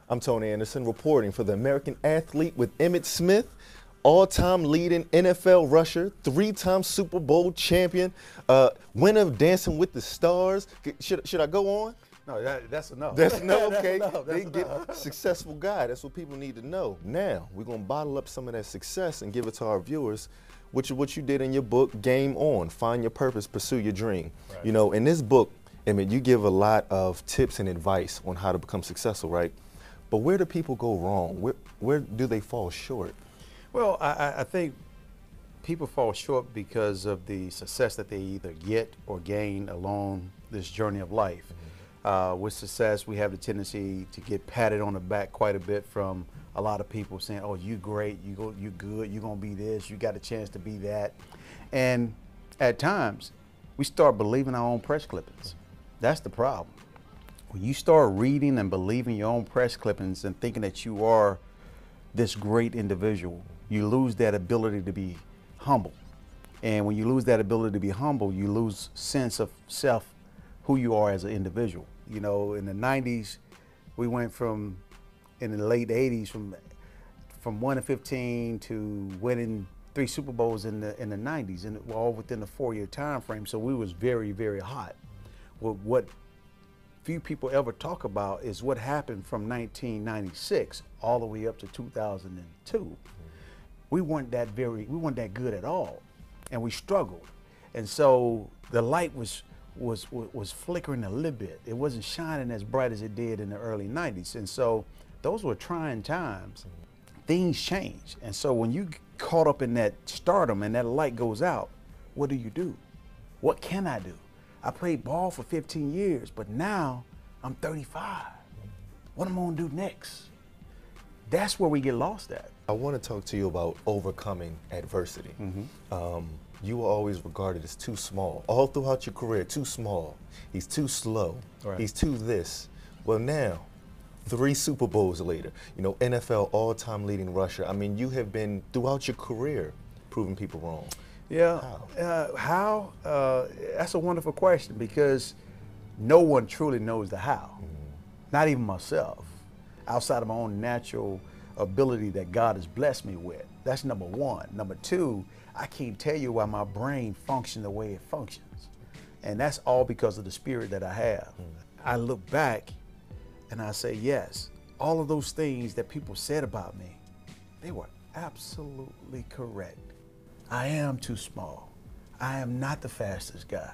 I'm Tony Anderson reporting for the American Athlete with Emmett Smith, all-time leading NFL rusher, 3-time Super Bowl champion, winner of Dancing with the Stars. Should I go on? No, that's enough. That's enough, okay. That's enough. Successful guy, that's what people need to know. Now, we're gonna bottle up some of that success and give it to our viewers, which is what you did in your book, Game On, Find Your Purpose, Pursue Your Dream. Right. You know, in this book, Emmett, you give a lot of tips and advice on how to become successful, right? But where do people go wrong? Where do they fall short? Well, I think people fall short because of the success that they either get or gain along this journey of life. With success, we have the tendency to get patted on the back quite a bit from a lot of people saying, oh, you great, you good, you're gonna be this, you got a chance to be that. And at times, we start believing our own press clippings. That's the problem. When you start reading and believing your own press clippings and thinking that you are this great individual, you lose that ability to be humble. And when you lose that ability to be humble, you lose sense of self, who you are as an individual. You know, in the 90s, we went from, in the late 80s, from 1-15 to winning 3 Super Bowls in the 90s, and all within the 4-year time frame. So we was very, very hot. Well, what few people ever talk about is what happened from 1996 all the way up to 2002. We weren't that good at all, and we struggled. And so the light was flickering a little bit. It wasn't shining as bright as it did in the early 90s. And so those were trying times. Things change. And so when you caught up in that stardom and that light goes out, what do? What can I do? I played ball for 15 years, but now I'm 35. What am I gonna do next? That's where we get lost at. I want to talk to you about overcoming adversity. You were always regarded as too small. All throughout your career, too small. He's too slow. Right. He's too this. Well, now, 3 Super Bowls later, you know, NFL all-time leading rusher. I mean, you have been, throughout your career, proving people wrong. Yeah, how? That's a wonderful question, because no one truly knows the how. Not even myself, outside of my own natural ability that God has blessed me with. That's number one. Number two, I can't tell you why my brain functions the way it functions. And that's all because of the spirit that I have. I look back and I say, yes, all of those things that people said about me, they were absolutely correct. I am too small. I am not the fastest guy.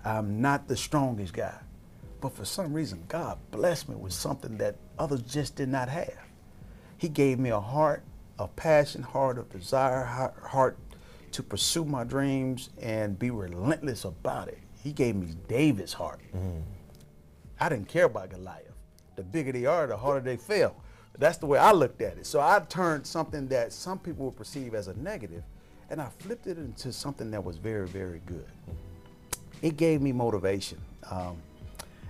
I'm not the strongest guy. But for some reason, God blessed me with something that others just did not have. He gave me a heart of passion, heart of desire, heart to pursue my dreams and be relentless about it. He gave me David's heart. I didn't care about Goliath. The bigger they are, the harder they fell. That's the way I looked at it. So I turned something that some people would perceive as a negative, and I flipped it into something that was very, very good. It gave me motivation.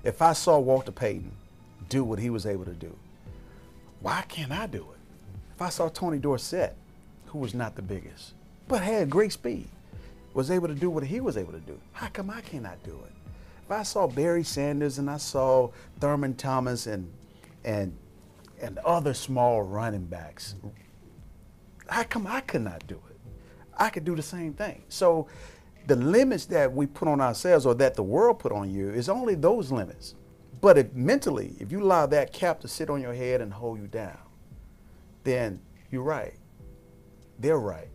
If I saw Walter Payton do what he was able to do, why can't I do it? If I saw Tony Dorsett, who was not the biggest, but had great speed, was able to do what he was able to do, how come I cannot do it? If I saw Barry Sanders and I saw Thurman Thomas and other small running backs, how come I could not do it? I could do the same thing. So the limits that we put on ourselves, or that the world put on you, is only those limits. But if mentally, if you allow that cap to sit on your head and hold you down, then you're right. They're right.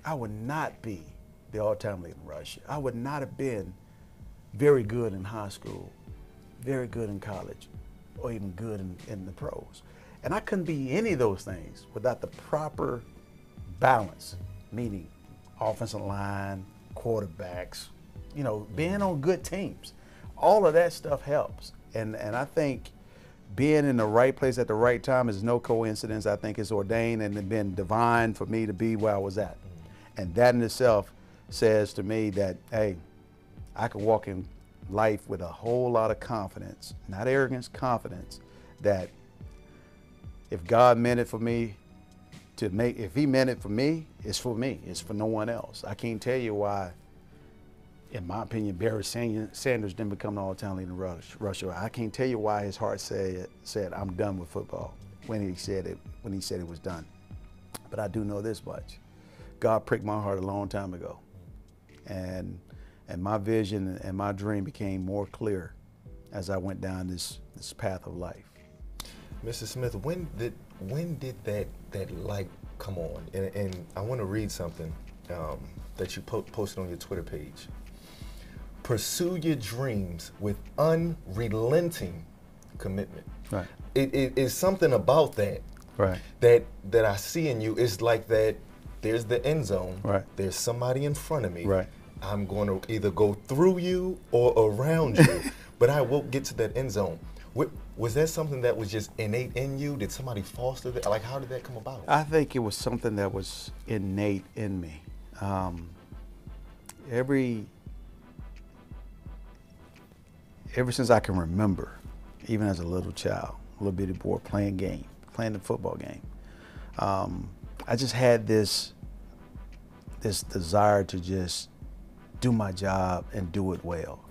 I would not be the all-time leading rusher. I would not have been very good in high school, very good in college, or even good in the pros. And I couldn't be any of those things without the proper balance, meaning offensive line, quarterbacks, you know, being on good teams. All of that stuff helps. And I think being in the right place at the right time is no coincidence. I think it's ordained and been divine for me to be where I was at. And that in itself says to me that, hey, I could walk in life with a whole lot of confidence, not arrogance, confidence, that if God meant it for me to make, if he meant it for me, it's for me. It's for no one else. I can't tell you why in my opinion, Barry Sanders didn't become an all-time leading rusher. I can't tell you why his heart said I'm done with football when he said it was done. But I do know this much: God pricked my heart a long time ago, and my vision and my dream became more clear as I went down this path of life. Mr. Smith, when did that light come on? And I want to read something that you posted on your Twitter page. Pursue your dreams with unrelenting commitment. Right. It is something about that. Right. That I see in you. It's like that. There's the end zone. Right. There's somebody in front of me. Right. I'm going to either go through you or around you, but I will get to that end zone. Was that something that was just innate in you? Did somebody foster that? Like, how did that come about? I think it was something that was innate in me. Ever since I can remember, even as a little child, a little bitty boy playing the football game, I just had this desire to just do my job and do it well.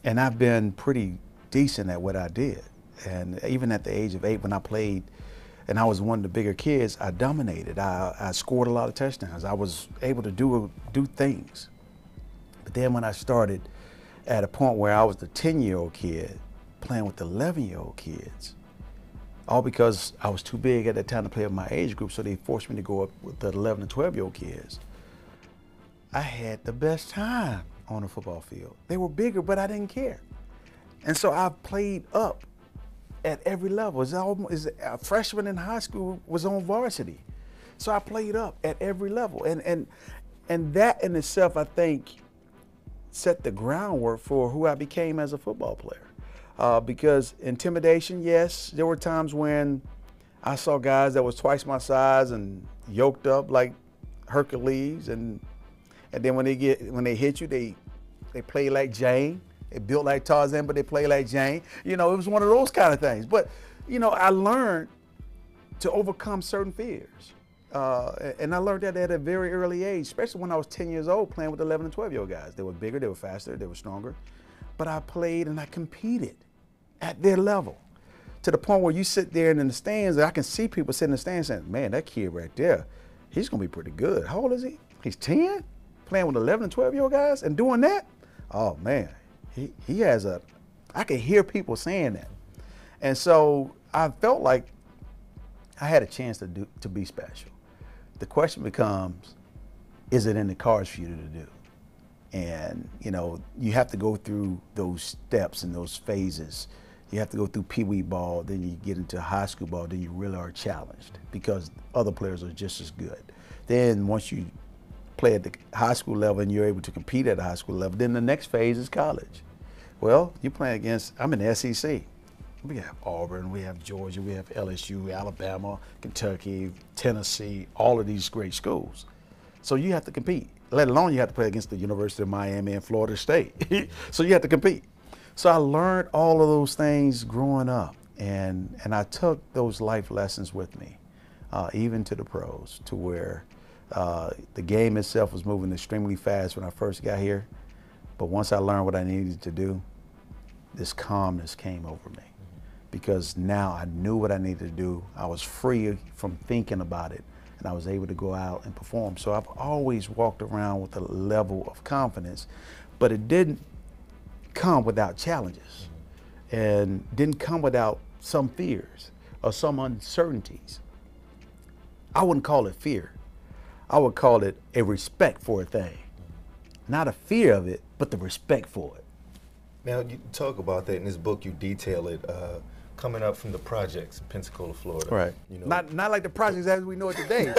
And I've been pretty decent at what I did. And even at the age of 8, when I played, and I was one of the bigger kids, I dominated. I scored a lot of touchdowns. I was able to do things. But then when I started at a point where I was the 10-year-old kid playing with the 11-year-old kids, all because I was too big at that time to play with my age group, so they forced me to go up with the 11 and 12-year-old kids. I had the best time on the football field. They were bigger, but I didn't care. And so I played up at every level. A freshman in high school was on varsity. So I played up at every level. And that in itself, I think, set the groundwork for who I became as a football player. Because intimidation, yes, there were times when I saw guys that was twice my size and yoked up like Hercules, and then when they hit you, they play like Jane. They built like Tarzan, but they play like Jane. You know, it was one of those kind of things. But, you know, I learned to overcome certain fears. And I learned that at a very early age, especially when I was 10 years old playing with 11 and 12-year-old guys. They were bigger, they were faster, they were stronger. But I played and I competed at their level, to the point where you sit there in the stands and I can see people sitting in the stands saying, man, that kid right there, he's going to be pretty good. How old is he? He's 10? Playing with 11 and 12-year-old guys and doing that? Oh, man, he has I can hear people saying that. And so I felt like I had a chance to be special. The question becomes, is it in the cards for you to do? And, you know, you have to go through those steps and those phases. You have to go through Pee Wee ball, then you get into high school ball, then you really are challenged because other players are just as good. Then once you play at the high school level and you're able to compete at the high school level, then the next phase is college. Well, you're playing against, I'm in the SEC. We have Auburn, we have Georgia, we have LSU, Alabama, Kentucky, Tennessee, all of these great schools. So you have to compete, let alone you have to play against the University of Miami and Florida State. So you have to compete. So I learned all of those things growing up, and I took those life lessons with me, even to the pros, to where the game itself was moving extremely fast when I first got here. But once I learned what I needed to do, this calmness came over me. Because now I knew what I needed to do. I was free from thinking about it, and I was able to go out and perform. So I've always walked around with a level of confidence, but it didn't come without challenges, and didn't come without some fears or some uncertainties. I wouldn't call it fear. I would call it a respect for a thing. Not a fear of it, but the respect for it. Now, you talk about that in this book. You detail it coming up from the projects in Pensacola, Florida. Right. You know, not like the projects as we know it today,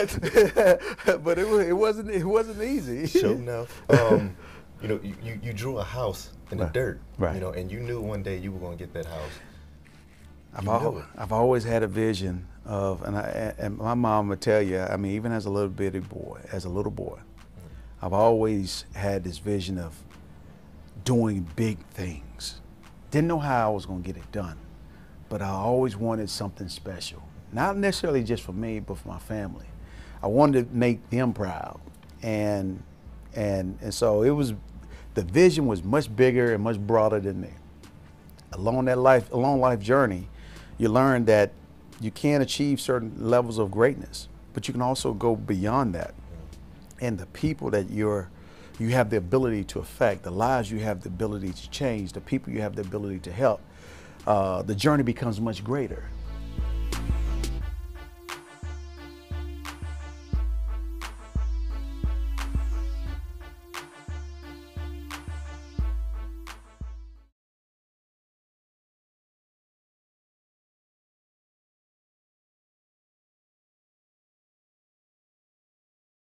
but it wasn't easy. Sure enough. You know, you drew a house in the dirt. Right. You know, and you knew one day you were going to get that house. I've always had a vision of, and my mom would tell you, I mean, even as a little boy, I've always had this vision of doing big things. Didn't know how I was going to get it done, but I always wanted something special. Not necessarily just for me, but for my family. I wanted to make them proud. And And so it was, the vision was much bigger and much broader than me. Along life journey, you learn that you can achieve certain levels of greatness, but you can also go beyond that. And the people that you have the ability to affect, the lives you have the ability to change, the people you have the ability to help, the journey becomes much greater.